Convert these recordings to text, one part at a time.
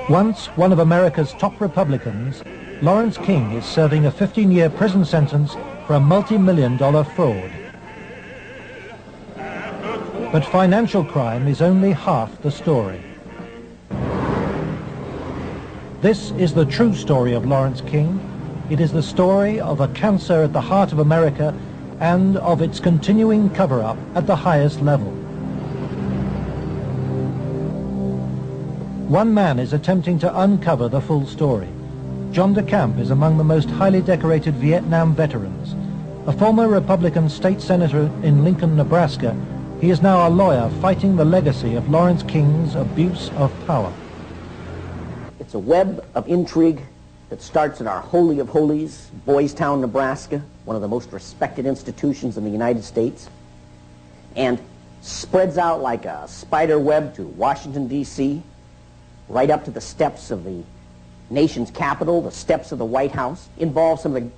Once one of America's top Republicans, Lawrence King is serving a 15-year prison sentence for a multi-million-dollar fraud. But financial crime is only half the story. This is the true story of Lawrence King. It is the story of a cancer at the heart of America and of its continuing cover-up at the highest level. One man is attempting to uncover the full story. John DeCamp is among the most highly decorated Vietnam veterans. A former Republican state senator in Lincoln, Nebraska, he is now a lawyer fighting the legacy of Lawrence King's abuse of power. It's a web of intrigue that starts at our Holy of Holies, Boys Town, Nebraska, one of the most respected institutions in the United States, and spreads out like a spider web to Washington, D.C., right up to the steps of the nation's capital, the steps of the White House. Involves some of the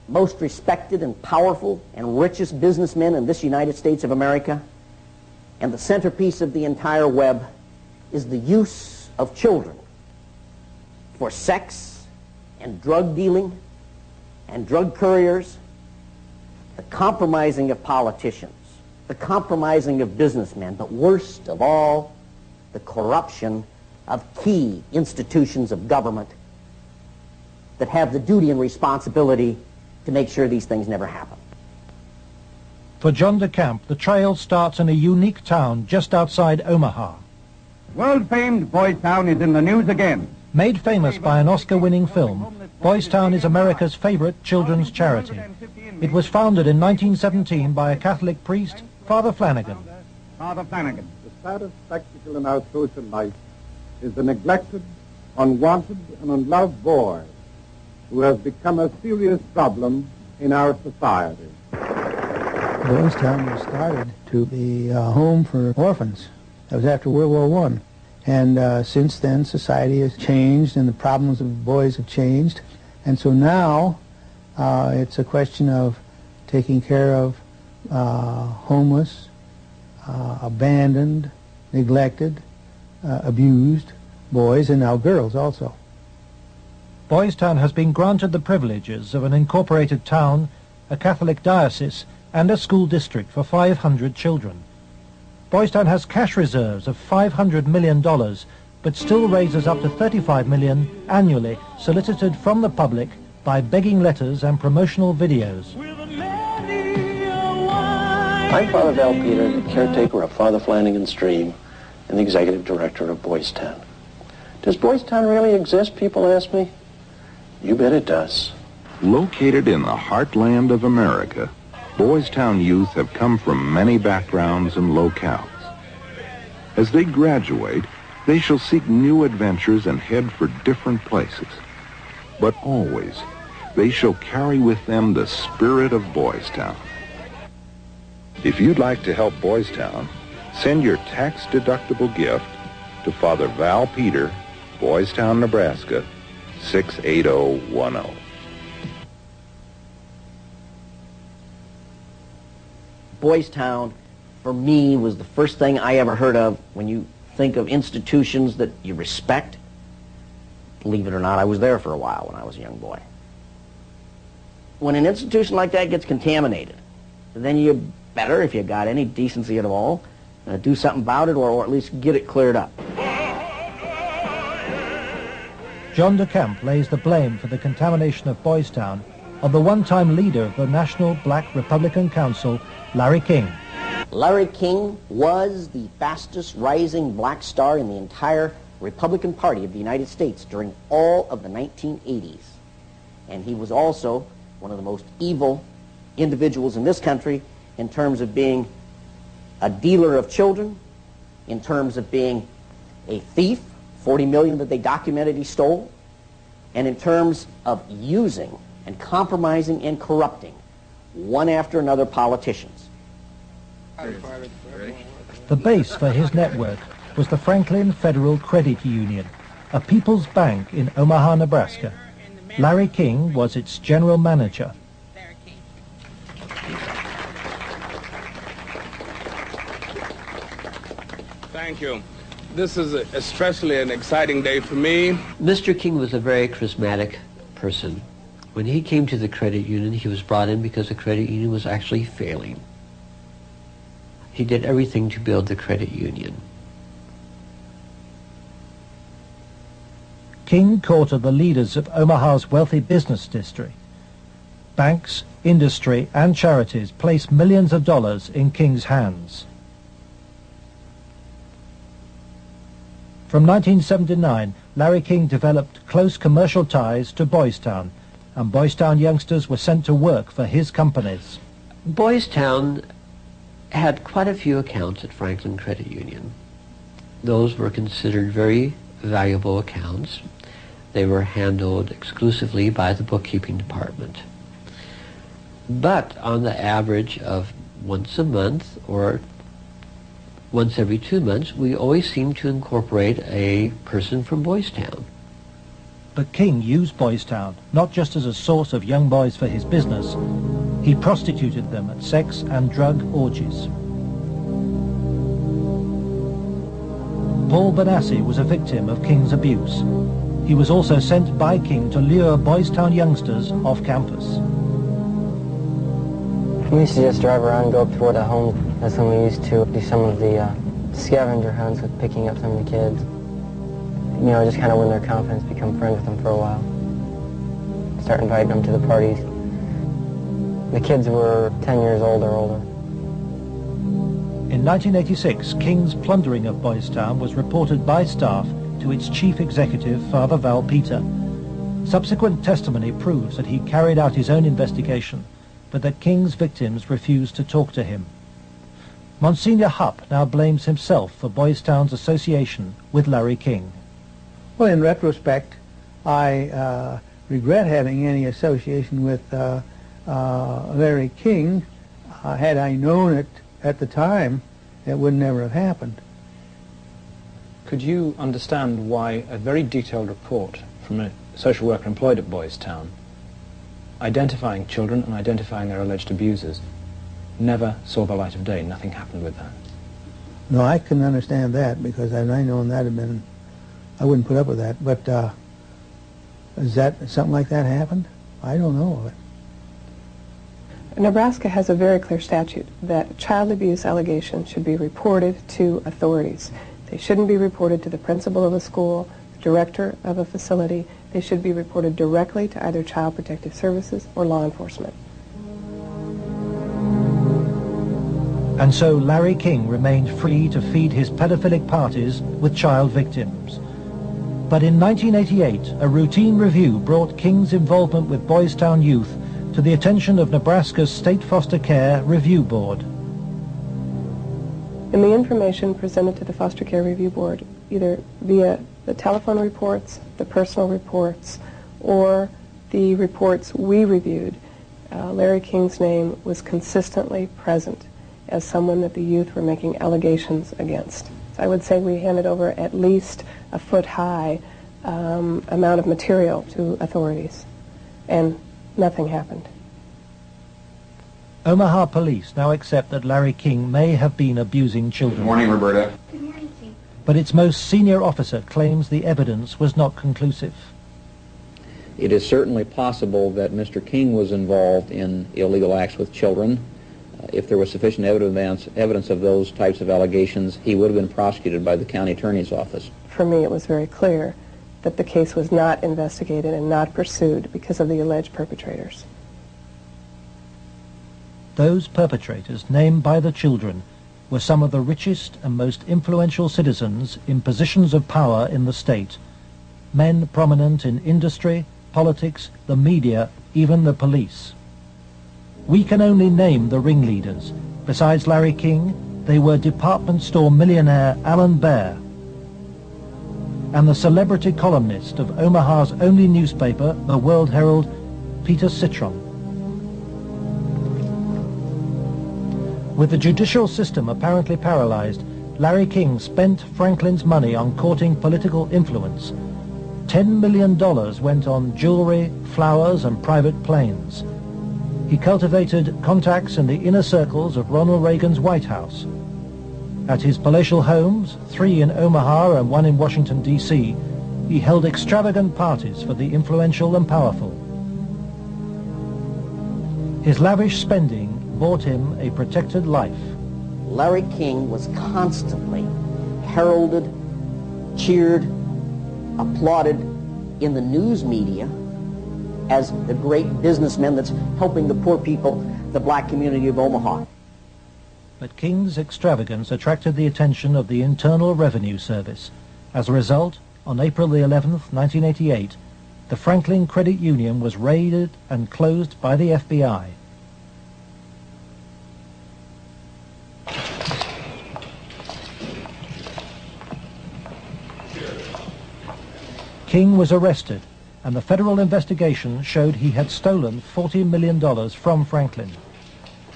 most respected and powerful and richest businessmen in this United States of America. And the centerpiece of the entire web is the use of children for sex and drug dealing and drug couriers, the compromising of politicians, the compromising of businessmen, but worst of all, the corruption of key institutions of government that have the duty and responsibility to make sure these things never happen. For John DeCamp, the trail starts in a unique town just outside Omaha. World-famed Boys Town is in the news again. Made famous by an Oscar-winning film, Boys Town is America's favorite children's charity. It was founded in 1917 by a Catholic priest, Father Flanagan. Father Flanagan. The saddest spectacle in our social life is the neglected, unwanted, and unloved boy who has become a serious problem in our society. Boys Town was started to be a home for orphans. That was after World War I. And since then, society has changed and the problems of boys have changed. And so now it's a question of taking care of homeless, abandoned, neglected, abused boys, and now girls also. Boys Town has been granted the privileges of an incorporated town, a Catholic diocese, and a school district for 500 children. Boys Town has cash reserves of $500 million, but still raises up to $35 million annually, solicited from the public by begging letters and promotional videos. I'm Father Val Peter, the caretaker of Father Flanagan's Stream and the executive director of Boys Town. Does Boys Town really exist, people ask me? You bet it does. Located in the heartland of America, Boys Town youth have come from many backgrounds and locales. As they graduate, they shall seek new adventures and head for different places. But always, they shall carry with them the spirit of Boys Town. If you'd like to help Boys Town, send your tax-deductible gift to Father Val Peter, Boys Town, Nebraska, 68010. Boys Town, for me, was the first thing I ever heard of when you think of institutions that you respect. Believe it or not, I was there for a while when I was a young boy. When an institution like that gets contaminated, then you better, if you got any decency at all, do something about it, or at least get it cleared up. John de Camp lays the blame for the contamination of Boys Town on the one-time leader of the National Black Republican Council, Larry King. Larry King was the fastest rising black star in the entire Republican Party of the United States during all of the 1980s. And he was also one of the most evil individuals in this country in terms of being a dealer of children, in terms of being a thief, 40 million that they documented he stole, and in terms of using and compromising and corrupting one after another politicians. The base for his network was the Franklin Federal Credit Union, a people's bank in Omaha, Nebraska. Larry King was its general manager. Thank you. This is especially an exciting day for me. Mr. King was a very charismatic person. When he came to the credit union, he was brought in because the credit union was actually failing. He did everything to build the credit union. King courted the leaders of Omaha's wealthy business district. Banks, industry, and charities placed millions of dollars in King's hands. From 1979, Larry King developed close commercial ties to Boys Town, and Boys Town youngsters were sent to work for his companies. Boys Town had quite a few accounts at Franklin Credit Union. Those were considered very valuable accounts. They were handled exclusively by the bookkeeping department. But on the average of once a month or once every 2 months, we always seemed to incorporate a person from Boys Town. But King used Boys Town not just as a source of young boys for his business. He prostituted them at sex and drug orgies. Paul Benassi was a victim of King's abuse. He was also sent by King to lure Boys Town youngsters off campus. We used to just drive around and go up toward the home. That's when we used to do some of the scavenger hunts with picking up some of the kids. You know, just kind of win their confidence, become friends with them for a while. Start inviting them to the parties. The kids were 10 years old or older. In 1986, King's plundering of Boys Town was reported by staff to its chief executive, Father Val Peter. Subsequent testimony proves that he carried out his own investigation, but that King's victims refused to talk to him. Monsignor Hupp now blames himself for Boys Town's association with Larry King. Well, in retrospect, I regret having any association with Larry King. Had I known it at the time, it would never have happened. Could you understand why a very detailed report from a social worker employed at Boys Town, identifying children and identifying their alleged abusers, never saw the light of day? Nothing happened with that. No, I couldn't understand that, because had I known that, I wouldn't put up with that. But is that something like that happened? I don't know of it. Nebraska has a very clear statute that child abuse allegations should be reported to authorities. They shouldn't be reported to the principal of a school, the director of a facility. They should be reported directly to either Child Protective Services or law enforcement. And so Larry King remained free to feed his pedophilic parties with child victims. But in 1988, a routine review brought King's involvement with Boys Town youth to the attention of Nebraska's State Foster Care Review Board. In the information presented to the Foster Care Review Board, either via the telephone reports, the personal reports, or the reports we reviewed, Larry King's name was consistently present as someone that the youth were making allegations against. So I would say we handed over at least a foot-high amount of material to authorities, and nothing happened. Omaha police now accept that Larry King may have been abusing children. Good morning, Roberta. Good morning, Chief. But its most senior officer claims the evidence was not conclusive. It is certainly possible that Mr. King was involved in illegal acts with children. If there was sufficient evidence of those types of allegations, he would have been prosecuted by the county attorney's office. For me, it was very clear that the case was not investigated and not pursued because of the alleged perpetrators. Those perpetrators, named by the children, were some of the richest and most influential citizens in positions of power in the state, men prominent in industry, politics, the media, even the police. We can only name the ringleaders. Besides Larry King, they were department store millionaire Alan Baer and the celebrity columnist of Omaha's only newspaper, the World Herald, Peter Citron. With the judicial system apparently paralyzed, Larry King spent Franklin's money on courting political influence. $10 million went on jewelry, flowers, and private planes. He cultivated contacts in the inner circles of Ronald Reagan's White House. At his palatial homes, 3 in Omaha and 1 in Washington, D.C., he held extravagant parties for the influential and powerful. His lavish spending bought him a protected life. Larry King was constantly heralded, cheered, applauded in the news media as the great businessman that's helping the poor people, the black community of Omaha. But King's extravagance attracted the attention of the Internal Revenue Service. As a result, on April the 11th, 1988, the Franklin Credit Union was raided and closed by the FBI. King was arrested, and the federal investigation showed he had stolen $40 million from Franklin.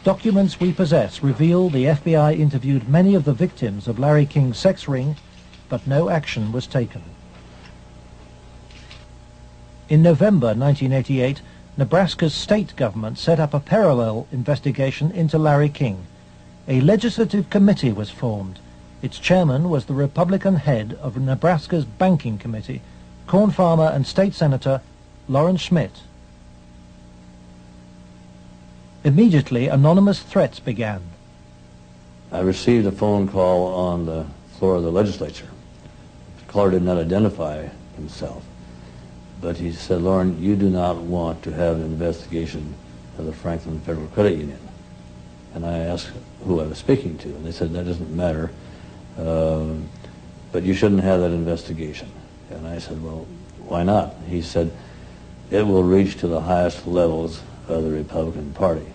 Documents we possess reveal the FBI interviewed many of the victims of Larry King's sex ring, but no action was taken. In November 1988, Nebraska's state government set up a parallel investigation into Larry King. A legislative committee was formed. Its chairman was the Republican head of Nebraska's Banking Committee, corn farmer and state senator Lawrence Schmidt. Immediately, anonymous threats began. I received a phone call on the floor of the legislature. The caller did not identify himself, but he said, "Lauren, you do not want to have an investigation of the Franklin Federal Credit Union." And I asked who I was speaking to, and they said, "That doesn't matter, but you shouldn't have that investigation." And I said, "Well, why not?" He said, "It will reach to the highest levels of the Republican Party,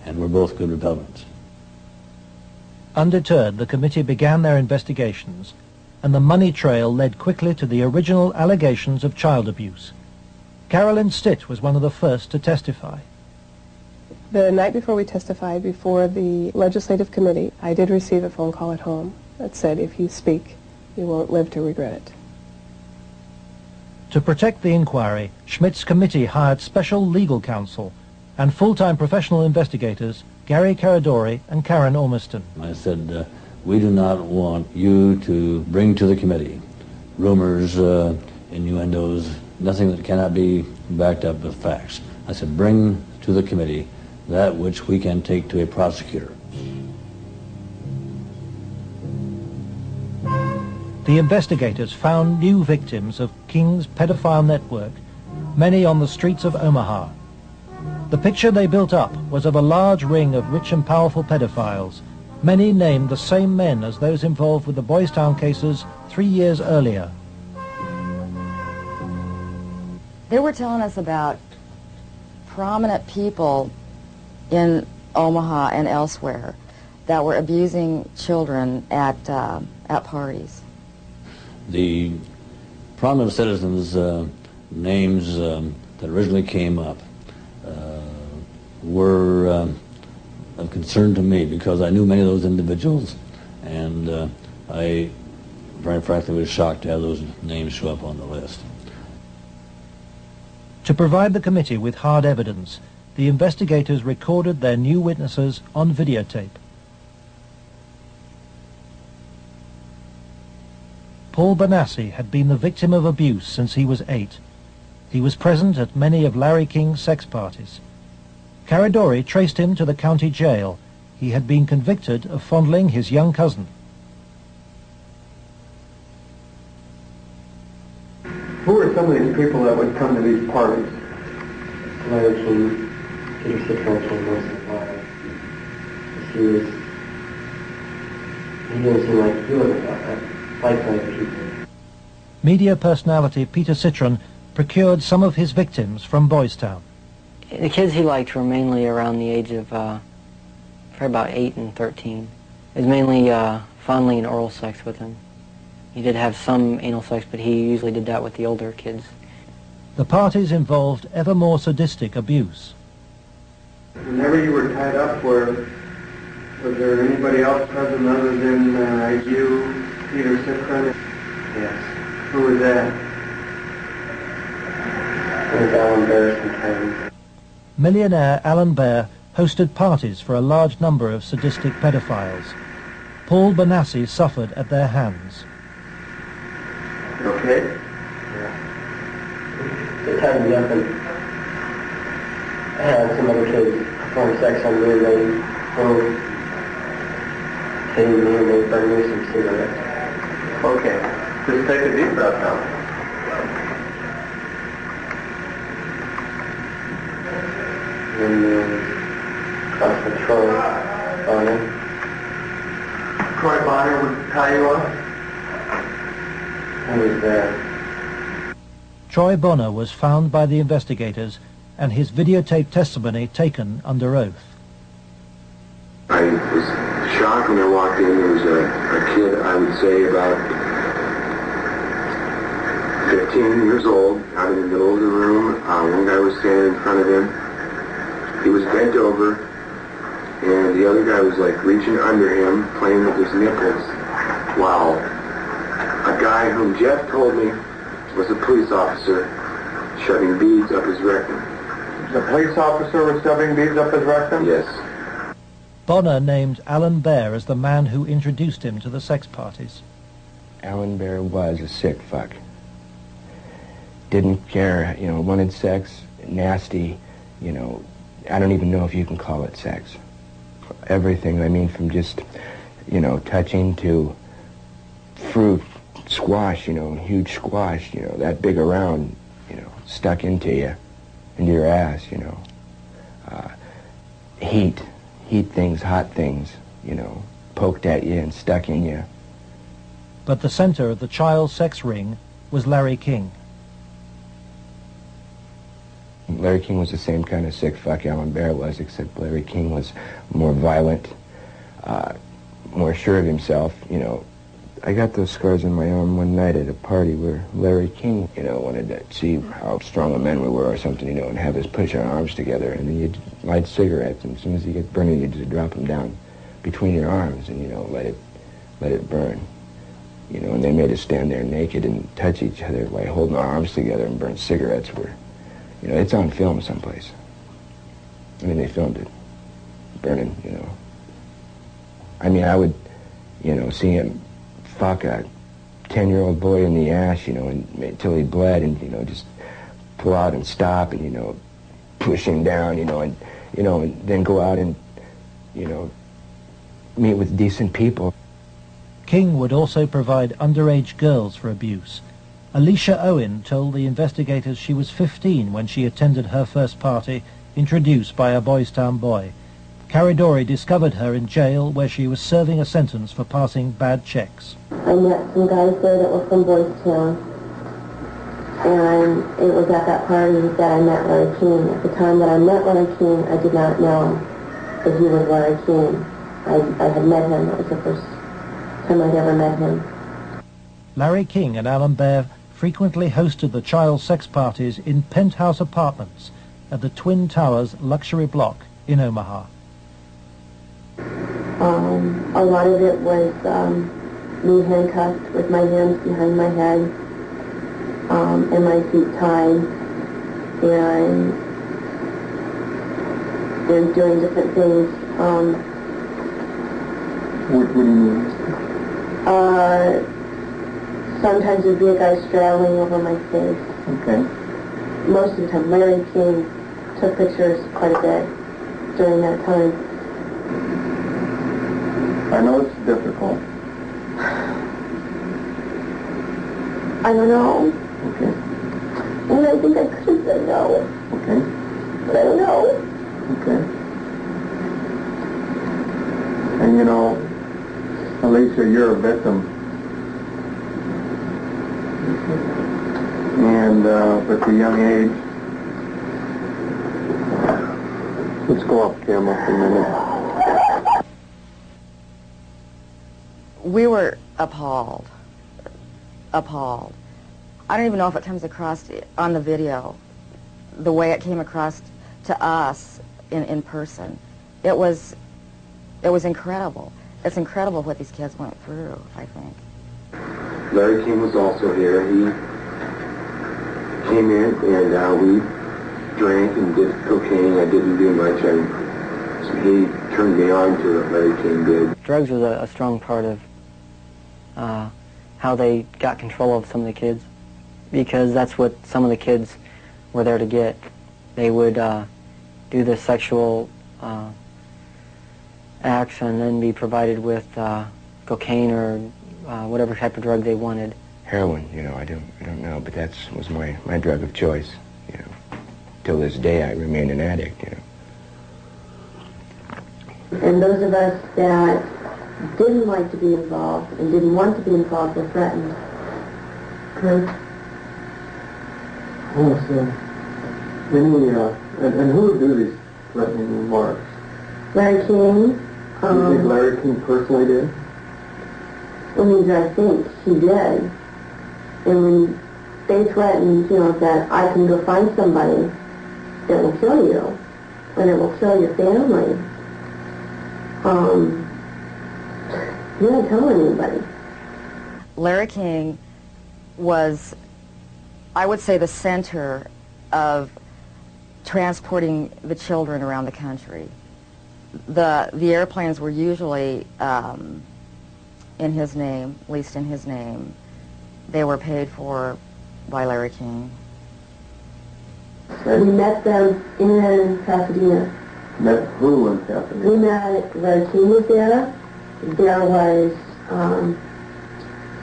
and we're both good Republicans." Undeterred, the committee began their investigations, and the money trail led quickly to the original allegations of child abuse. Carolyn Stitt was one of the first to testify. The night before we testified before the legislative committee, I did receive a phone call at home that said, "If you speak, you won't live to regret it." To protect the inquiry, Schmidt's committee hired special legal counsel and full-time professional investigators Gary Caradori and Karen Ormiston. I said, "We do not want you to bring to the committee rumors, innuendos, nothing that cannot be backed up with facts." I said, "Bring to the committee that which we can take to a prosecutor." The investigators found new victims of King's pedophile network, many on the streets of Omaha. The picture they built up was of a large ring of rich and powerful pedophiles, many named the same men as those involved with the Boys Town cases 3 years earlier. They were telling us about prominent people in Omaha and elsewhere that were abusing children at parties. The prominent citizens' names that originally came up were of concern to me because I knew many of those individuals, and I, very frankly, was shocked to have those names show up on the list. To provide the committee with hard evidence, the investigators recorded their new witnesses on videotape. Paul Bonassi had been the victim of abuse since he was 8. He was present at many of Larry King's sex parties. Caradori traced him to the county jail. He had been convicted of fondling his young cousin. parties. Larry King, Peter Citron came once in a while. He didn't seem like he wasn't like other people. Media personality Peter Citron procured some of his victims from Boys Town. The kids he liked were mainly around the age of probably about 8 and 13. It was mainly fondling and oral sex with them. He did have some anal sex, but he usually did that with the older kids. The parties involved ever more sadistic abuse. Whenever you were tied up, was there anybody else present other than you, Peter Citron? Yes. Who was that? It was Alan Bear sometimes. Millionaire Alan Bear hosted parties for a large number of sadistic pedophiles. Paul Benassi suffered at their hands. Okay. Yeah. They tied me up and I had some other kids perform sex on me and they were hitting me and they burned me some cigarettes. Okay. Just take a deep breath now. And cross with Troy Bonner. Troy Bonner would tie you up? He was there. Troy Bonner was found by the investigators and his videotaped testimony taken under oath. I was shocked when I walked in. There was a kid, I would say about 15 years old, out in the middle of the room. One guy was standing in front of him. He was bent over, and the other guy was like reaching under him, playing with his nipples, while a guy whom Jeff told me was a police officer shoving beads up his rectum. The police officer was shoving beads up his rectum? Yes. Bonner named Alan Bear as the man who introduced him to the sex parties. Alan Bear was a sick fuck. Didn't care, wanted sex, nasty, I don't even know if you can call it sex. Everything, from just, touching to fruit, squash, huge squash, that big around, stuck into you, into your ass, heat things, hot things, poked at you and stuck in you. But the center of the child sex ring was Larry King. Larry King was the same kind of sick fuck Alan Bear was, except Larry King was more violent, more sure of himself, I got those scars on my arm one night at a party where Larry King, wanted to see how strong a man we were or something, and have us push our arms together, and then you'd light cigarettes, and as soon as you get burning, you'd just drop them down between your arms and, let it burn. And they made us stand there naked and touch each other by holding our arms together and burn cigarettes where, it's on film someplace. They filmed it, burning, I would, see him fuck a 10-year-old boy in the ass, until he bled and, just pull out and stop and, push him down, and then go out and, meet with decent people. King would also provide underage girls for abuse. Alicia Owen told the investigators she was 15 when she attended her first party, introduced by a Boys Town boy. Caridori discovered her in jail where she was serving a sentence for passing bad checks. I met some guys there that were from Boys Town, and it was at that party that I met Larry King. At the time that I met Larry King, I did not know that he was Larry King. I had met him. It was the first time I'd ever met him. Larry King and Alan Bear frequently hosted the child sex parties in penthouse apartments at the Twin Towers luxury block in Omaha. A lot of it was me handcuffed with my hands behind my head and my feet tied and doing different things. What do you mean? Sometimes there'd be a guy straddling over my face. Okay. Most of the time, Larry King took pictures quite a bit during that time. I know it's difficult. I don't know. Okay. And I think I could have said no. Okay. But I don't know. Okay. And you know, Alicia, you're a victim. And at a young age, let's go off camera for a minute. We were appalled. Appalled. I don't even know if it comes across on the video, the way it came across to us in person. It was incredible. It's incredible what these kids went through, I think. Larry King was also here. He came in and we drank and did cocaine. I didn't do much. He turned me on to it, Larry King did. Drugs was a strong part of how they got control of some of the kids, because that's what some of the kids were there to get. They would do the sexual acts and then be provided with cocaine or whatever type of drug they wanted. Heroin, you know, I don't know, but that was my drug of choice, you know. Till this day, I remain an addict, you know. And those of us that didn't like to be involved and didn't want to be involved were threatened. Okay. Oh, so, and who would do these threatening remarks? Larry King. You think Larry King personally did? I think he did. And when they threatened, that I can go find somebody that will kill you, and it will kill your family, you're not telling anybody. Larry King was, I would say, the center of transporting the children around the country. The airplanes were usually in his name, at least in his name. They were paid for by Larry King. We met them in Pasadena. Met who in Pasadena? We met, Larry King was there. There was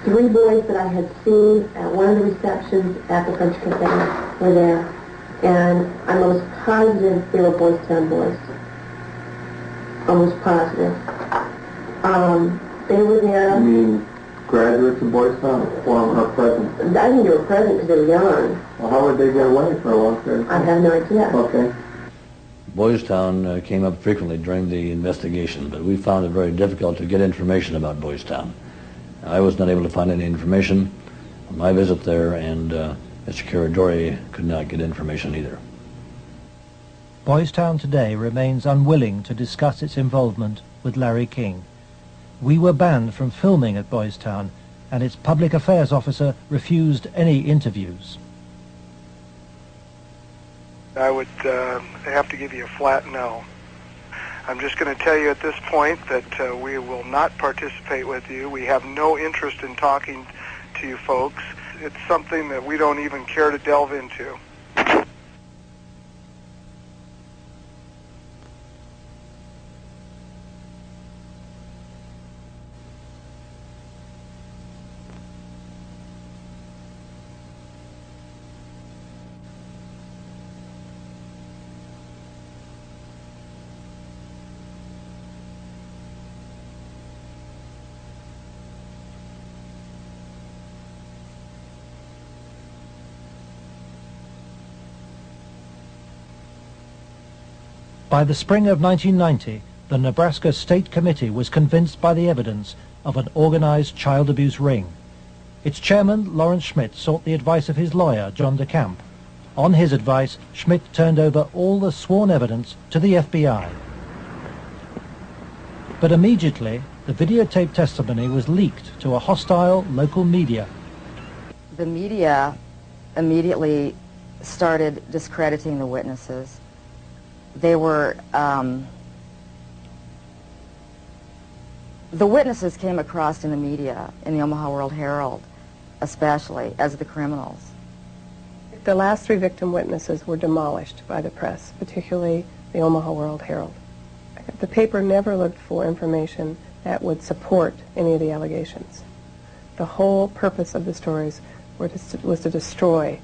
3 boys that I had seen at one of the receptions at the French Cafe were there. And I'm almost positive they were Boys Town boys. Almost positive. They were there. You mean graduates of Boys Town or present? I think they were present because they were young. Well, how would they get away for a long period of time? I have no idea. Okay. Boys Town came up frequently during the investigation, but we found it very difficult to get information about Boys Town. I was not able to find any information on my visit there, and Mr. Caradori could not get information either. Boys Town today remains unwilling to discuss its involvement with Larry King. We were banned from filming at Boys Town, and its public affairs officer refused any interviews. I would have to give you a flat no. I'm just going to tell you at this point that we will not participate with you. We have no interest in talking to you folks. It's something that we don't even care to delve into. By the spring of 1990, the Nebraska State Committee was convinced by the evidence of an organized child abuse ring. Its chairman, Lawrence Schmidt, sought the advice of his lawyer, John DeCamp. On his advice, Schmidt turned over all the sworn evidence to the FBI. But immediately, the videotaped testimony was leaked to a hostile local media. The media immediately started discrediting the witnesses. They were, the witnesses came across in the media, in the Omaha World Herald, especially, as the criminals. The last 3 victim witnesses were demolished by the press, particularly the Omaha World Herald. The paper never looked for information that would support any of the allegations. The whole purpose of the stories was to destroy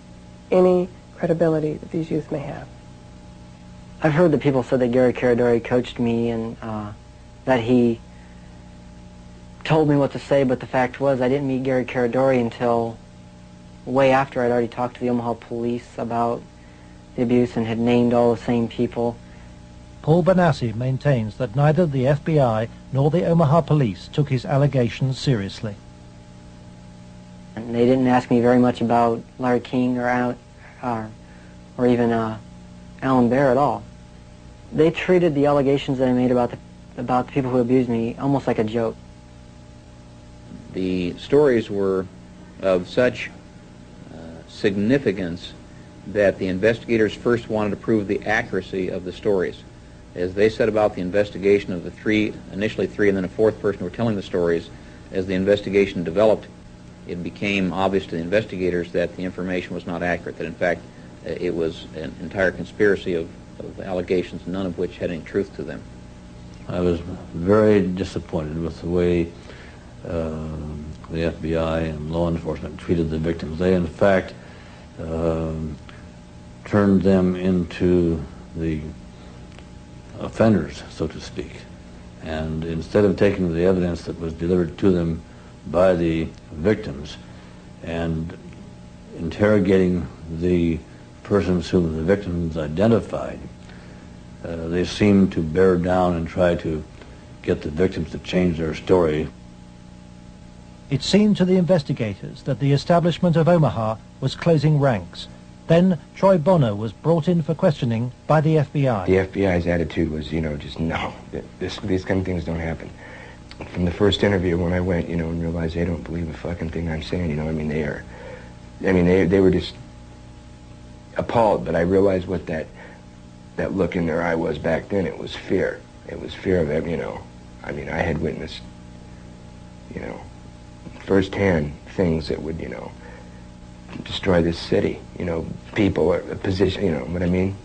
any credibility that these youth may have. I've heard that people said that Gary Caradori coached me and that he told me what to say, but the fact was I didn't meet Gary Caradori until way after I'd already talked to the Omaha police about the abuse and had named all the same people. Paul Benassi maintains that neither the FBI nor the Omaha police took his allegations seriously. And they didn't ask me very much about Larry King or even Alan Bear at all. They treated the allegations that I made about the people who abused me almost like a joke. The stories were of such significance that the investigators first wanted to prove the accuracy of the stories. As they set about the investigation of the three, initially three and then a fourth person who were telling the stories, as the investigation developed, it became obvious to the investigators that the information was not accurate, that in fact it was an entire conspiracy of allegations, none of which had any truth to them. I was very disappointed with the way the FBI and law enforcement treated the victims. They, in fact, turned them into the offenders, so to speak. And instead of taking the evidence that was delivered to them by the victims and interrogating the persons whom the victims identified, they seemed to bear down and try to get the victims to change their story. It seemed to the investigators that the establishment of Omaha was closing ranks. Then Troy Bonner was brought in for questioning by the FBI. The FBI's attitude was, just no, these kind of things don't happen. From the first interview when I went, and realized they don't believe a fucking thing I'm saying, they were just appalled, but I realized what that look in their eye was back then. It was fear. It was fear of it, I had witnessed, firsthand things that would, destroy this city, people, a position, what I mean?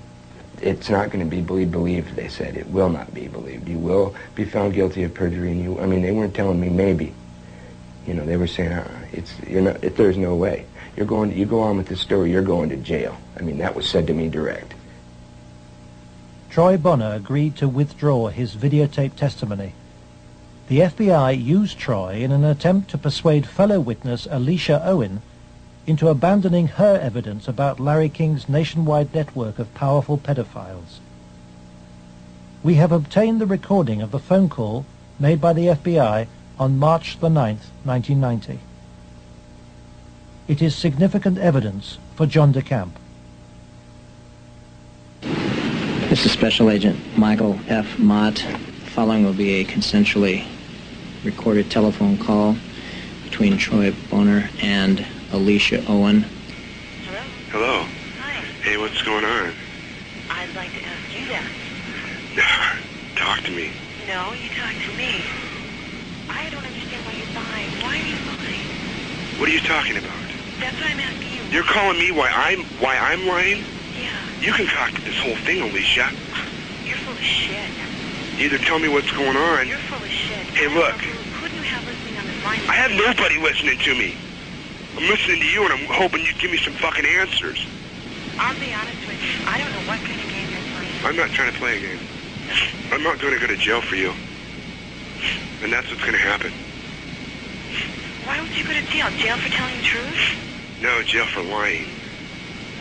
It's not going to be believed, they said. It will not be believed. You will be found guilty of perjury, and they weren't telling me maybe. They were saying, there's no way. You go on with this story, you're going to jail. That was said to me direct. Troy Bonner agreed to withdraw his videotape testimony. The FBI used Troy in an attempt to persuade fellow witness Alicia Owen into abandoning her evidence about Larry King's nationwide network of powerful pedophiles. We have obtained the recording of the phone call made by the FBI on March the 9th, 1990. It is significant evidence for John DeCamp. This is Special Agent Michael F. Mott. Following will be a consensually recorded telephone call between Troy Bonner and Alicia Owen. Hello. Hi. Hey, what's going on? I'd like to ask you that. Talk to me. No, you talk to me. I don't understand why you're lying. Why are you lying? What are you talking about? That's what I'm asking you. You're calling me why I'm lying? Yeah. You can talk to this whole thing, Alicia. You're full of shit. Either tell me what's going on. You're full of shit. Hey, look. Who do you have listening on this line? I have nobody listening to me. I'm listening to you, and I'm hoping you'd give me some fucking answers. I'll be honest with you. I don't know what kind of game you're playing. I'm not trying to play a game. I'm not going to go to jail for you. And that's what's going to happen. Why would you go to jail? Jail for telling the truth? No, jail for lying.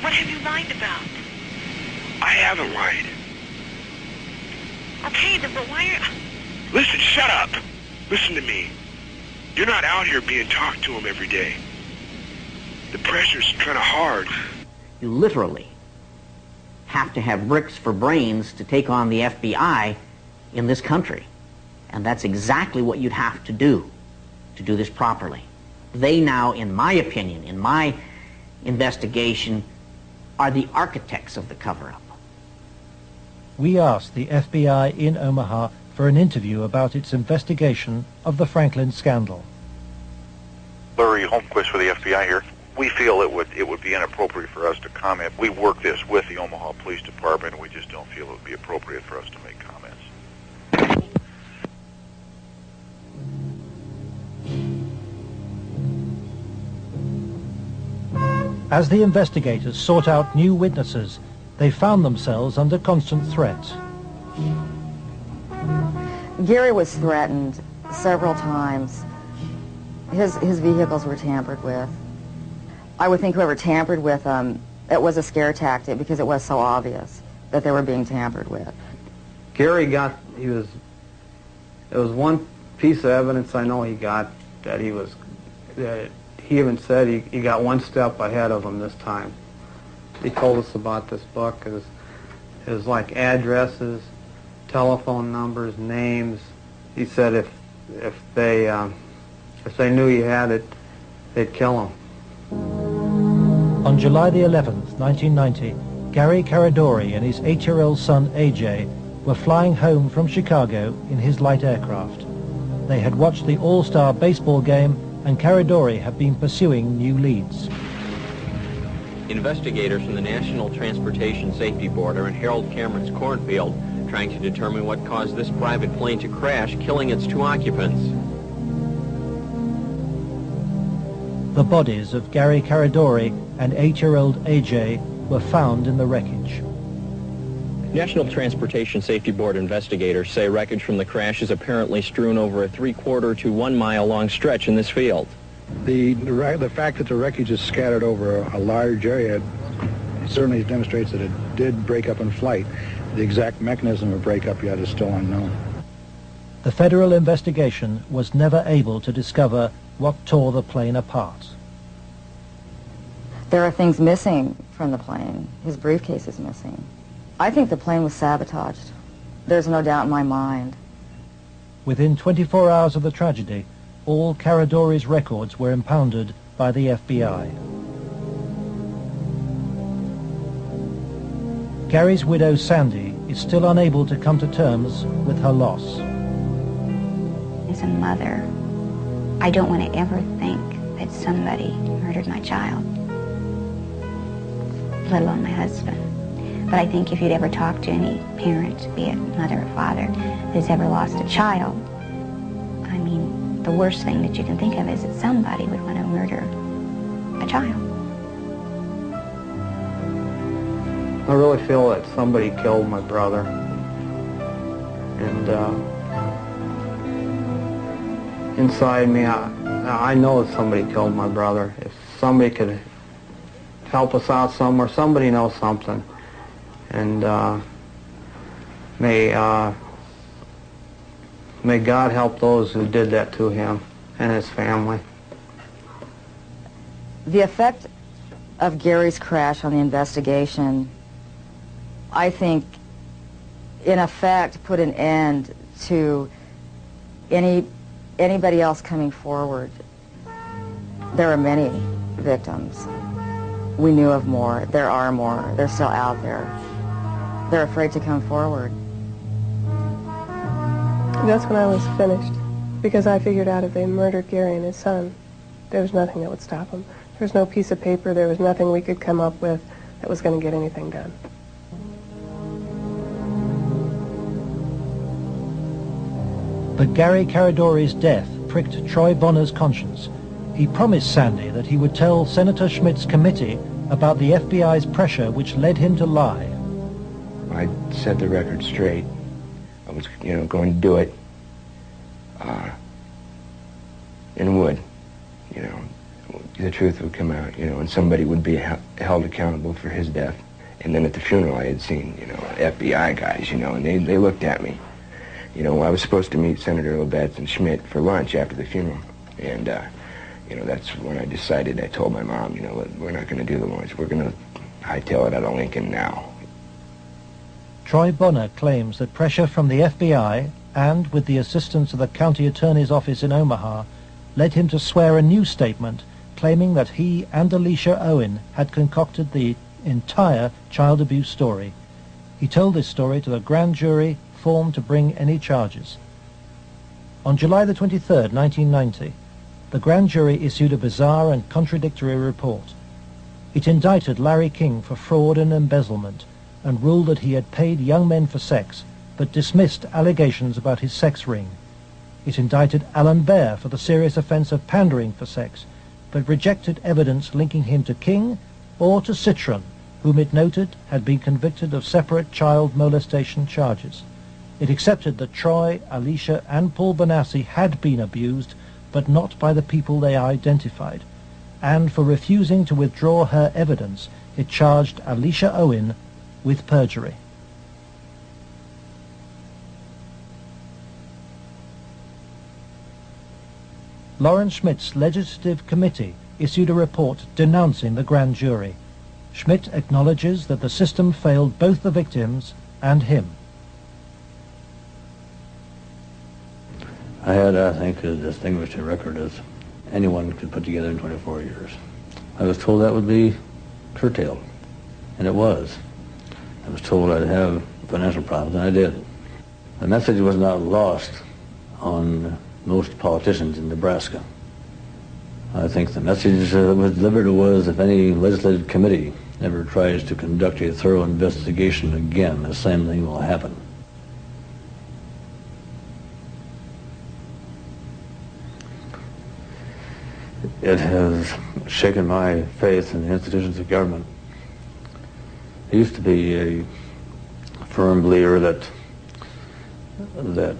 What have you lied about? I haven't lied. Okay, then, but why are... Listen, shut up. Listen to me. You're not out here being talked to them every day. The pressure's kind of hard. You literally have to have bricks for brains to take on the FBI in this country. And that's exactly what you'd have to do this properly. They now, in my opinion, in my investigation, are the architects of the cover-up. We asked the FBI in Omaha for an interview about its investigation of the Franklin scandal. Larry Holmquist for the FBI here. We feel it would be inappropriate for us to comment. We work this with the Omaha Police Department, and we just don't feel it would be appropriate for us to make comments. As the investigators sought out new witnesses, they found themselves under constant threat. Gary was threatened several times. His vehicles were tampered with. I would think whoever tampered with them, it was a scare tactic because it was so obvious that they were being tampered with. Gary it was one piece of evidence I know he got that he even said he got one step ahead of him this time. He told us about this book. It was like addresses, telephone numbers, names. He said if they knew he had it, they'd kill him. On July the 11th, 1990, Gary Caradori and his 8-year-old son AJ were flying home from Chicago in his light aircraft. They had watched the All-Star baseball game, and Caradori had been pursuing new leads. Investigators from the National Transportation Safety Board are in Harold Cameron's cornfield trying to determine what caused this private plane to crash, killing its 2 occupants. The bodies of Gary Caradori and 8-year-old AJ were found in the wreckage. National Transportation Safety Board investigators say wreckage from the crash is apparently strewn over a 3/4 to 1 mile long stretch in this field. The fact that the wreckage is scattered over a large area certainly demonstrates that it did break up in flight. The exact mechanism of breakup yet is still unknown. The federal investigation was never able to discover what tore the plane apart. There are things missing from the plane. His briefcase is missing. I think the plane was sabotaged. There's no doubt in my mind. Within 24 hours of the tragedy, all Caradori's records were impounded by the FBI. Gary's widow, Sandy, is still unable to come to terms with her loss. As a mother, I don't want to ever think that somebody murdered my child, let alone my husband. But I think if you'd ever talk to any parent, be it mother or father, who's ever lost a child, I mean, the worst thing that you can think of is that somebody would want to murder a child. I really feel that somebody killed my brother. And inside me, I know that somebody killed my brother. If somebody could help us out somewhere, somebody knows something. And may God help those who did that to him and his family. The effect of Gary's crash on the investigation, I think, in effect, put an end to anybody else coming forward. There are many victims. We knew of more. There are more. They're still out there. They're afraid to come forward. That's when I was finished, because I figured out if they murdered Gary and his son, there was nothing that would stop them. There was no piece of paper. There was nothing we could come up with that was going to get anything done. But Gary Caradori's death pricked Troy Bonner's conscience. He promised Sandy that he would tell Senator Schmidt's committee about the FBI's pressure which led him to lie. I set the record straight. I was, going to do it. And would, the truth would come out, and somebody would be held accountable for his death. And then at the funeral I had seen, FBI guys, and they looked at me. I was supposed to meet Senator Labetz and Schmidt for lunch after the funeral. And, that's when I decided, I told my mom, we're not going to do the lunch. We're going to hightail it out of Lincoln now. Troy Bonner claims that pressure from the FBI and with the assistance of the county attorney's office in Omaha led him to swear a new statement claiming that he and Alicia Owen had concocted the entire child abuse story. He told this story to the grand jury formed to bring any charges. On July the 23rd, 1990, the grand jury issued a bizarre and contradictory report. It indicted Larry King for fraud and embezzlement and ruled that he had paid young men for sex, but dismissed allegations about his sex ring. It indicted Alan Baer for the serious offense of pandering for sex, but rejected evidence linking him to King or to Citron, whom it noted had been convicted of separate child molestation charges. It accepted that Troy, Alicia, and Paul Bonassi had been abused, but not by the people they identified, and for refusing to withdraw her evidence, it charged Alicia Owen with perjury. Lawrence Schmidt's legislative committee issued a report denouncing the grand jury. Schmidt acknowledges that the system failed both the victims and him. I had, I think, as distinguished a record as anyone could put together in 24 years. I was told that would be curtailed, and it was. I was told I'd have financial problems, and I did. The message was not lost on most politicians in Nebraska. I think the message that was delivered was, if any legislative committee ever tries to conduct a thorough investigation again, the same thing will happen. It has shaken my faith in the institutions of government. I used to be a firm believer that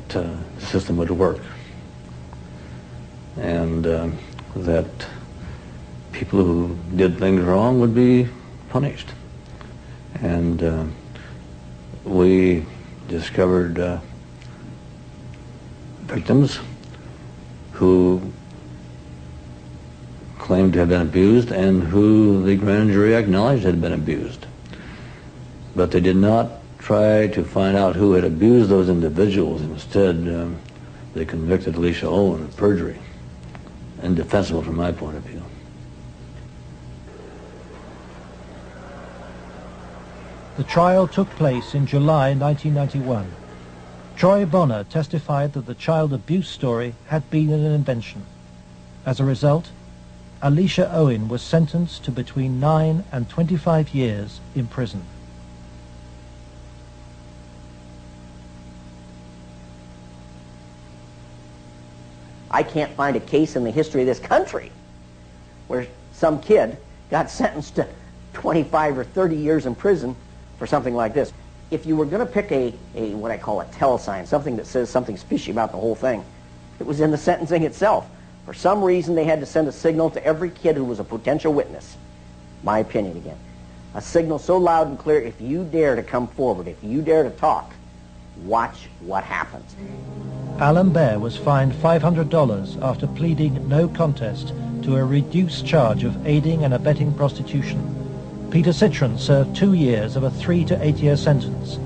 the system would work, and that people who did things wrong would be punished. And we discovered victims who claimed to have been abused and who the grand jury acknowledged had been abused. But they did not try to find out who had abused those individuals. Instead, they convicted Alicia Owen of perjury. Indefensible from my point of view. The trial took place in July 1991. Troy Bonner testified that the child abuse story had been an invention. As a result, Alicia Owen was sentenced to between 9 and 25 years in prison. I can't find a case in the history of this country where some kid got sentenced to 25 or 30 years in prison for something like this. If you were going to pick a what I call a tell sign, something that says something fishy about the whole thing, it was in the sentencing itself. For some reason, they had to send a signal to every kid who was a potential witness. My opinion again. A signal so loud and clear, if you dare to come forward, if you dare to talk, watch what happens. Alan Baer was fined $500 after pleading no contest to a reduced charge of aiding and abetting prostitution. Peter Citron served 2 years of a 3 to 8 year sentence.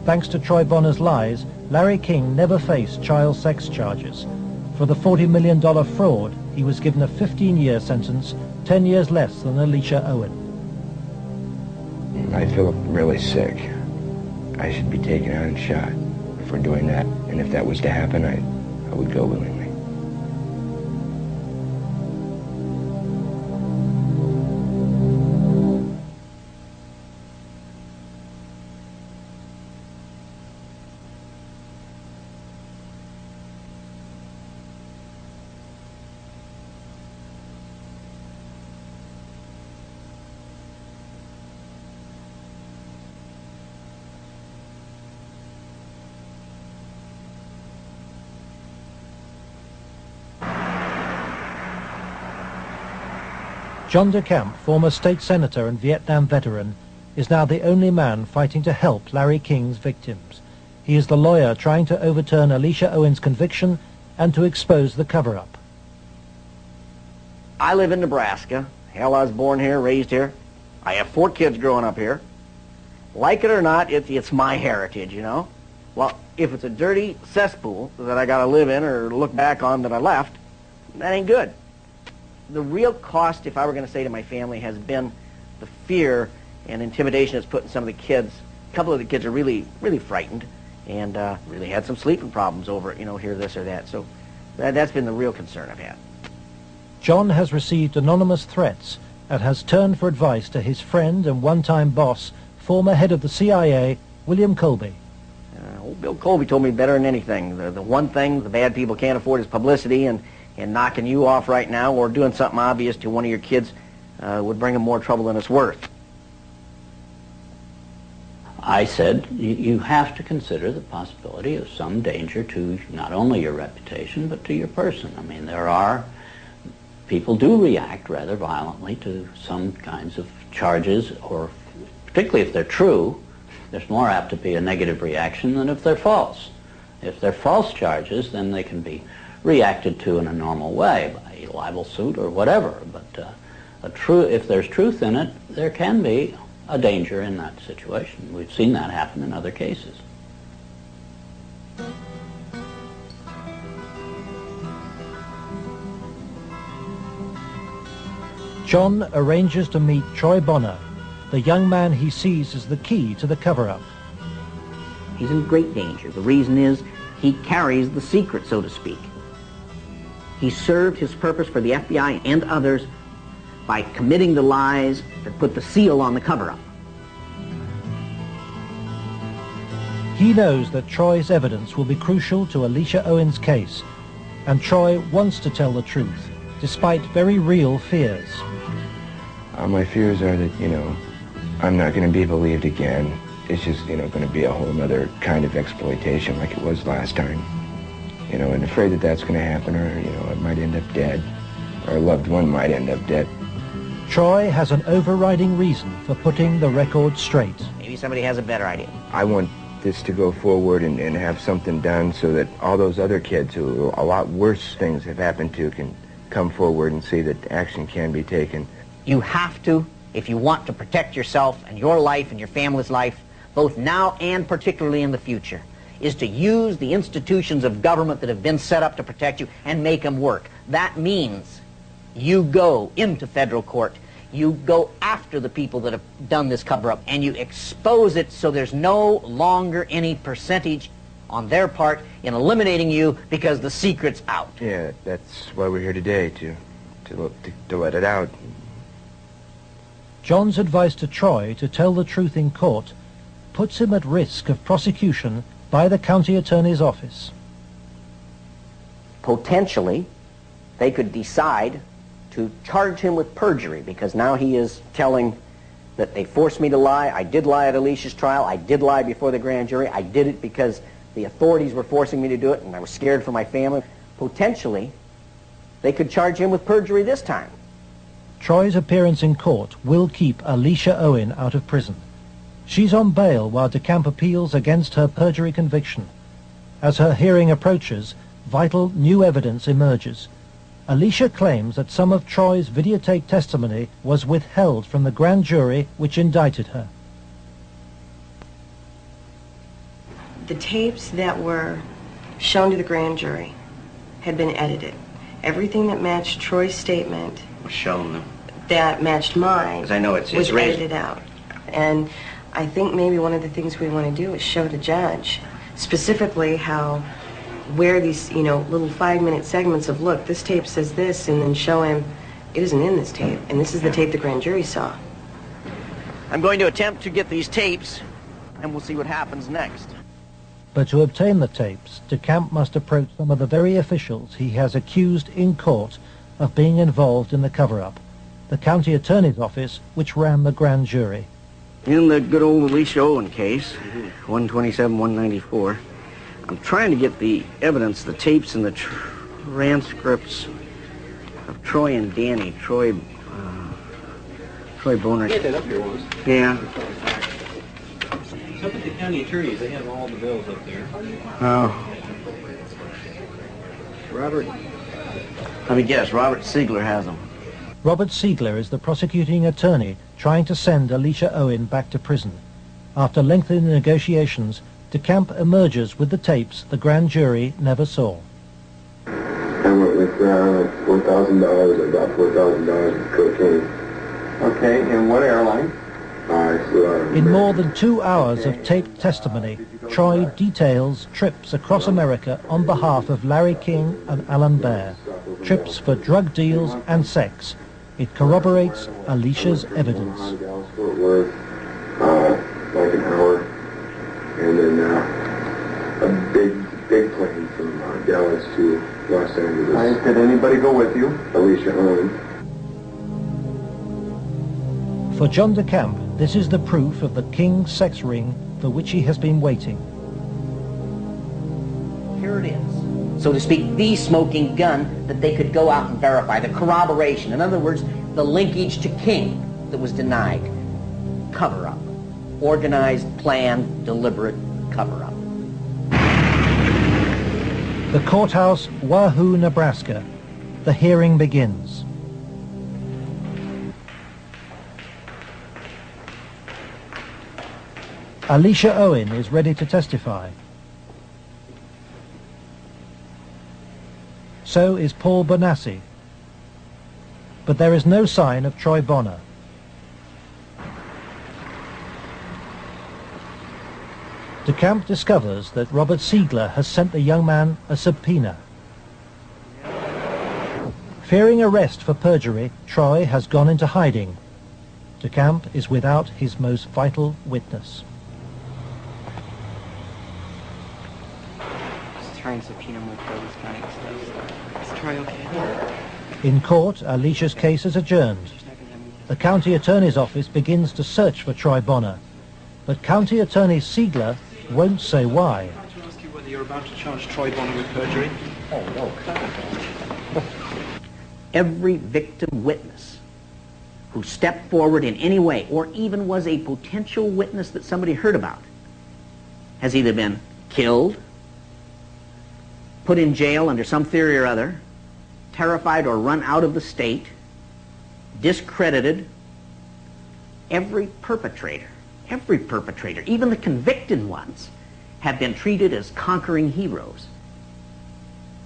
Thanks to Troy Bonner's lies, Larry King never faced child sex charges. For the $40 million fraud, he was given a 15-year sentence, 10 years less than Alicia Owen. I feel really sick. I should be taken out and shot for doing that. And if that was to happen, I would go willingly. John DeCamp, former state senator and Vietnam veteran, is now the only man fighting to help Larry King's victims. He is the lawyer trying to overturn Alicia Owen's conviction and to expose the cover-up. I live in Nebraska. Hell, I was born here, raised here. I have 4 kids growing up here. Like it or not, it's my heritage, you know. Well, if it's a dirty cesspool that I got to live in or look back on that I left, that ain't good. The real cost, if I were going to say to my family, has been the fear and intimidation it's put in some of the kids. A couple of the kids are really, really frightened and really had some sleeping problems over it, you know, hear this or that. So that's been the real concern I've had. John has received anonymous threats and has turned for advice to his friend and one-time boss, former head of the CIA, William Colby. Old Bill Colby told me better than anything. The one thing the bad people can't afford is publicity, and knocking you off right now or doing something obvious to one of your kids would bring him more trouble than it's worth. I said, you have to consider the possibility of some danger to not only your reputation, but to your person. I mean, people do react rather violently to some kinds of charges, or particularly if they're true, there's more apt to be a negative reaction than if they're false. If they're false charges, then they can be reacted to in a normal way, by a libel suit or whatever. But if there's truth in it, there can be a danger in that situation. We've seen that happen in other cases. John arranges to meet Troy Bonner, the young man he sees as the key to the cover-up. He's in great danger. The reason is he carries the secret, so to speak. He served his purpose for the FBI and others by committing the lies that put the seal on the cover-up. He knows that Troy's evidence will be crucial to Alicia Owen's case, and Troy wants to tell the truth, despite very real fears. My fears are that, I'm not going to be believed again. It's just, going to be a whole other kind of exploitation like it was last time. And afraid that that's going to happen, or, I might end up dead, or a loved one might end up dead. Troy has an overriding reason for putting the record straight. Maybe somebody has a better idea. I want this to go forward and have something done so that all those other kids who a lot worse things have happened to can come forward and see that action can be taken. You have to, if you want to protect yourself and your life and your family's life, both now and particularly in the future, is to use the institutions of government that have been set up to protect you and make them work. That means you go into federal court, you go after the people that have done this cover-up, and you expose it so there's no longer any percentage on their part in eliminating you because the secret's out. Yeah, that's why we're here today, to let it out. John's advice to Troy to tell the truth in court puts him at risk of prosecution by the county attorney's office. Potentially, they could decide to charge him with perjury, because now he is telling that they forced me to lie. I did lie at Alicia's trial. I did lie before the grand jury. I did it because the authorities were forcing me to do it, and I was scared for my family. Potentially, they could charge him with perjury this time. Troy's appearance in court will keep Alicia Owen out of prison. She's on bail while DeCamp appeals against her perjury conviction. As her hearing approaches, vital new evidence emerges. Alicia claims that some of Troy's videotaped testimony was withheld from the grand jury which indicted her. The tapes that were shown to the grand jury had been edited. Everything that matched Troy's statement Was shown. that matched mine 'Cause I know it's was raised. edited out. And I think maybe one of the things we want to do is show the judge specifically where these, little 5-minute segments of, look, this tape says this, and then show him it isn't in this tape, and this is the tape the grand jury saw. I'm going to attempt to get these tapes, and we'll see what happens next. But to obtain the tapes, DeCamp must approach some of the very officials he has accused in court of being involved in the cover-up, the county attorney's office which ran the grand jury. In the good old Alicia Owen case, 127-194, I'm trying to get the evidence, the tapes and the transcripts of Troy and Danny. Troy Boner. Get that up here once. Yeah. It's up at the county attorneys. They have all the bills up there. Oh. Robert. Let me guess. Robert Siegler has them. Robert Siegler is the prosecuting attorney trying to send Alicia Owen back to prison. After lengthy negotiations, DeCamp emerges with the tapes the grand jury never saw. I went with $4,000. I got $4,000 of cocaine. Okay, and what airline? In more than 2 hours of taped testimony, Troy details trips across America on behalf of Larry King and Alan Baer. Trips for drug deals and sex. It corroborates Alicia's evidence. Fort Worth, like an hour, and then a big plane from Dallas to Los Angeles. Did anybody go with you? Alicia Owen. For John de Camp, this is the proof of the King sex ring for which he has been waiting. Here it is, so to speak, the smoking gun that they could go out and verify, the corroboration. In other words, the linkage to King that was denied. Cover-up. Organized, planned, deliberate cover-up. The courthouse, Wahoo, Nebraska. The hearing begins. Alicia Owen is ready to testify. So is Paul Bonassi. But there is no sign of Troy Bonner. De Camp discovers that Robert Siegler has sent the young man a subpoena. Fearing arrest for perjury, Troy has gone into hiding. De Camp is without his most vital witness. Just try and subpoena him with this kind of stuff. Is Troy okay? In court, Alicia's case is adjourned. The county attorney's office begins to search for Troy Bonner, but County Attorney Siegler won't say why. I'd like to ask you whether you're about to charge Troy Bonner with perjury. Oh, no. Every victim witness who stepped forward in any way, or even was a potential witness that somebody heard about, has either been killed, put in jail under some theory or other, terrified or run out of the state, discredited. Every perpetrator, even the convicted ones, have been treated as conquering heroes.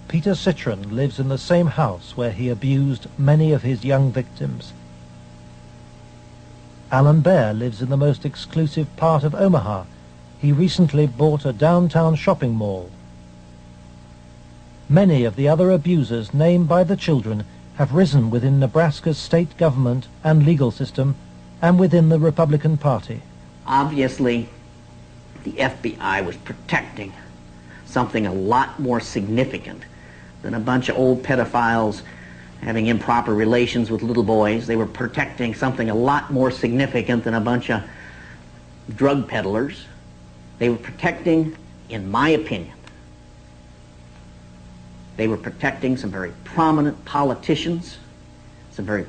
Peter Citron lives in the same house where he abused many of his young victims. Alan Baer lives in the most exclusive part of Omaha. He recently bought a downtown shopping mall. Many of the other abusers named by the children have risen within Nebraska's state government and legal system and within the Republican Party. Obviously, the FBI was protecting something a lot more significant than a bunch of old pedophiles having improper relations with little boys. They were protecting something a lot more significant than a bunch of drug peddlers. They were protecting, in my opinion, they were protecting some very prominent politicians, some very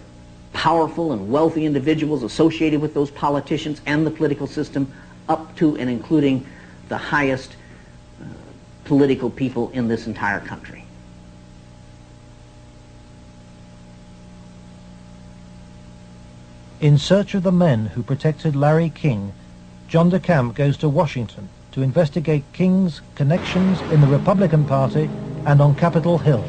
powerful and wealthy individuals associated with those politicians and the political system, up to and including the highest political people in this entire country. In search of the men who protected Larry King, John de Camp goes to Washington to investigate King's connections in the Republican Party and on Capitol Hill.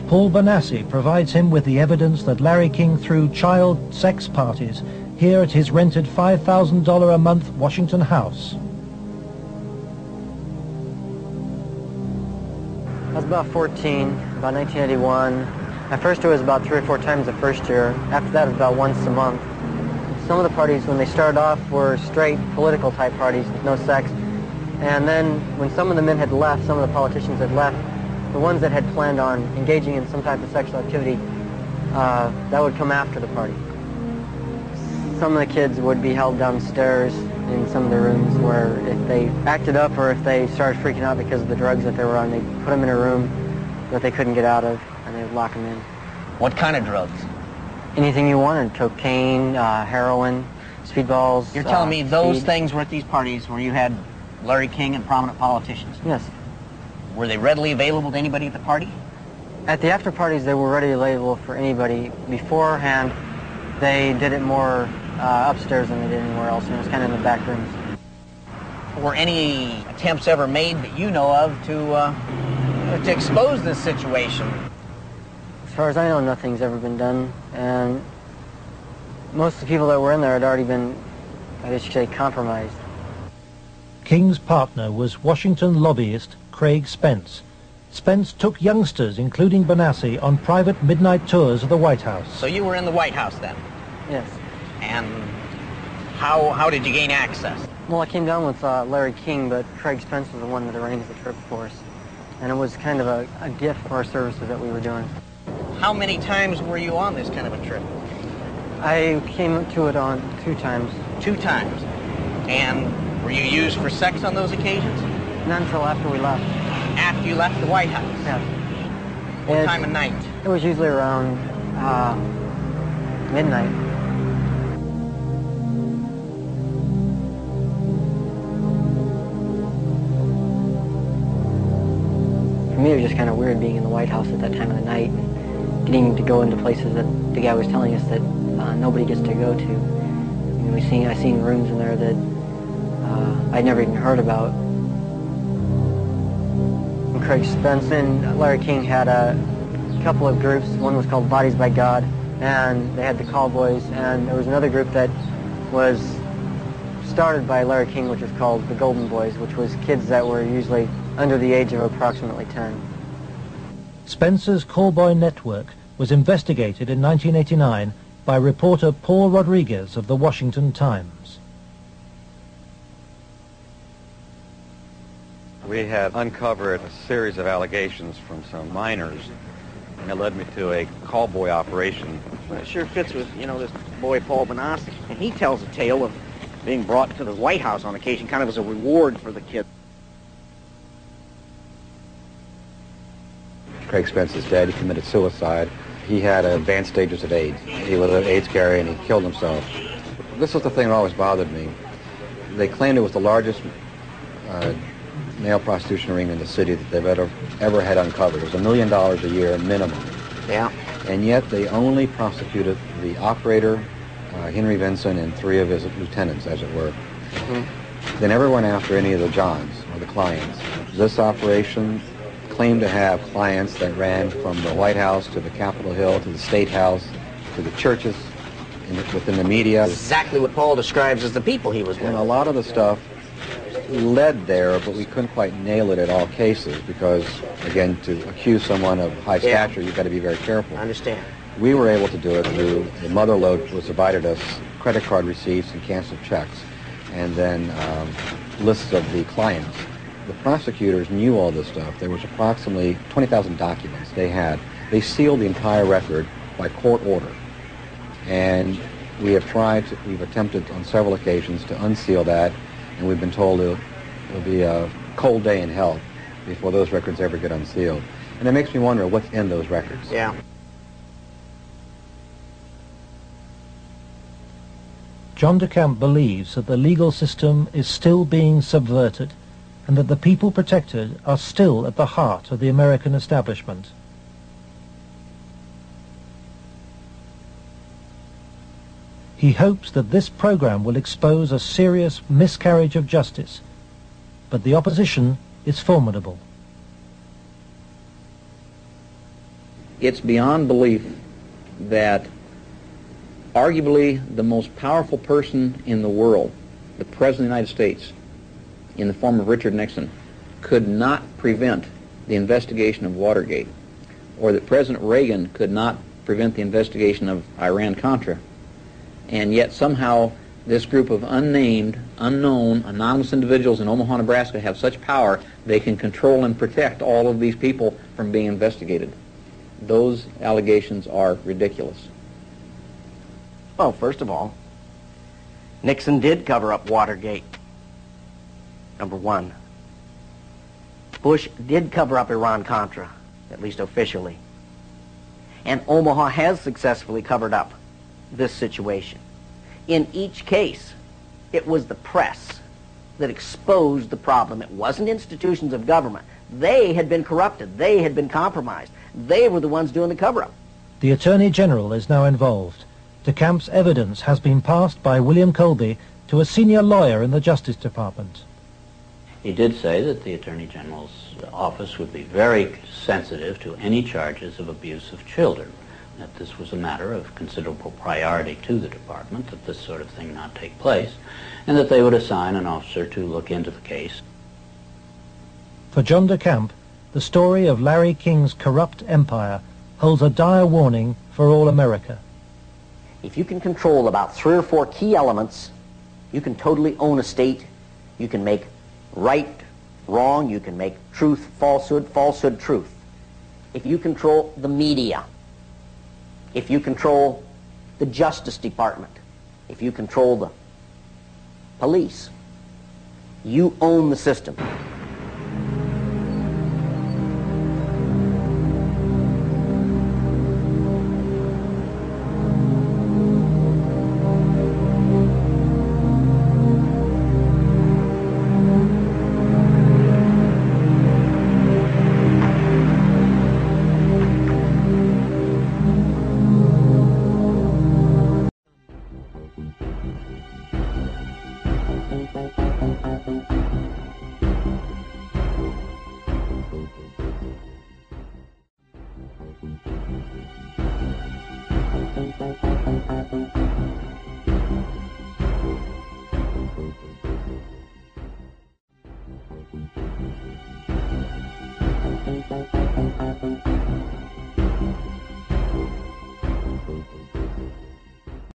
Paul Bonassi provides him with the evidence that Larry King threw child sex parties here at his rented $5,000 a month Washington house. I was about 14, about 1981. At first it was about 3 or 4 times the first year. After that it was about once a month. Some of the parties, when they started off, were straight political type parties with no sex. And then when some of the men had left, some of the politicians had left, the ones that had planned on engaging in some type of sexual activity, that would come after the party. Some of the kids would be held downstairs in some of the rooms where if they acted up or if they started freaking out because of the drugs that they were on, they'd put them in a room that they couldn't get out of, and they would lock them in. What kind of drugs? Anything you wanted, cocaine, heroin, speedballs. You're telling me those speed. things were at these parties where you had Larry King and prominent politicians? Yes. Were they readily available to anybody at the party? At the after parties, they were readily available for anybody. Beforehand, they did it more upstairs than they did anywhere else, and it was kind of in the back rooms. Were any attempts ever made that you know of to expose this situation? As far as I know, nothing's ever been done, and most of the people that were in there had already been, I guess you could say, compromised. King's partner was Washington lobbyist Craig Spence. Spence took youngsters, including Bonassi, on private midnight tours of the White House. So you were in the White House then? Yes. And how did you gain access? Well, I came down with Larry King, but Craig Spence was the one that arranged the trip for us. And it was kind of a gift for our services that we were doing. How many times were you on this kind of a trip? I came to it on 2 times. 2 times. And were you used for sex on those occasions? Not until after we left. After you left the White House? Yeah. What time of night? It was usually around midnight. For me, it was just kind of weird being in the White House at that time of the night and getting to go into places that the guy was telling us that nobody gets to go to. I mean, I seen rooms in there that I'd never even heard about. Craig Spence and Larry King had a couple of groups. One was called Bodies by God, and they had the Call Boys, and there was another group that was started by Larry King, which was called the Golden Boys, which was kids that were usually under the age of approximately 10. Spencer's Callboy network was investigated in 1989 by reporter Paul Rodriguez of the Washington Times. We had uncovered a series of allegations from some minors, and it led me to a callboy operation. Well, it sure fits with, this boy Paul Benassi. And he tells a tale of being brought to the White House on occasion, kind of as a reward for the kid. Craig Spence's dad, he committed suicide. He had advanced stages of AIDS. He was an AIDS carrier, and he killed himself. This was the thing that always bothered me. They claimed it was the largest male prostitution ring in the city that they've ever had uncovered. It was $1 million a year minimum. Yeah. And yet they only prosecuted the operator, Henry Vinson, and 3 of his lieutenants, as it were. Mm-hmm. They never went after any of the Johns or the clients. This operation claimed to have clients that ran from the White House to the Capitol Hill to the State House to the churches within the media. Exactly what Paul describes as the people he was with. And a lot of the stuff led there, but we couldn't quite nail it at all cases because, again, to accuse someone of high stature, you've got to be very careful. I understand. We were able to do it through the mother lode was provided us credit card receipts and canceled checks, and then lists of the clients. The prosecutors knew all this stuff. There was approximately 20,000 documents they had. They sealed the entire record by court order, and we've attempted on several occasions to unseal that, and we've been told it'll be a cold day in hell before those records ever get unsealed. And it makes me wonder what's in those records. Yeah. John DeCamp believes that the legal system is still being subverted and that the people protected are still at the heart of the American establishment. He hopes that this program will expose a serious miscarriage of justice, but the opposition is formidable. It's beyond belief that arguably the most powerful person in the world, the President of the United States, in the form of Richard Nixon, could not prevent the investigation of Watergate, or that President Reagan could not prevent the investigation of Iran-Contra. And yet somehow this group of unnamed, unknown, anonymous individuals in Omaha, Nebraska have such power they can control and protect all of these people from being investigated. Those allegations are ridiculous. Well, first of all, Nixon did cover up Watergate. Number one. Bush did cover up Iran-Contra, at least officially. And Omaha has successfully covered up this situation. In each case, it was the press that exposed the problem. It wasn't institutions of government. They had been corrupted. They had been compromised. They were the ones doing the cover-up. The Attorney General is now involved. DeCamp's evidence has been passed by William Colby to a senior lawyer in the Justice Department. He did say that the Attorney General's office would be very sensitive to any charges of abuse of children, that this was a matter of considerable priority to the department, that this sort of thing not take place, and that they would assign an officer to look into the case. For John DeCamp, the story of Larry King's corrupt empire holds a dire warning for all America. If you can control about 3 or 4 key elements, you can totally own a state. You can make right wrong. You can make truth falsehood, falsehood truth. If you control the media, if you control the Justice Department, if you control the police, you own the system.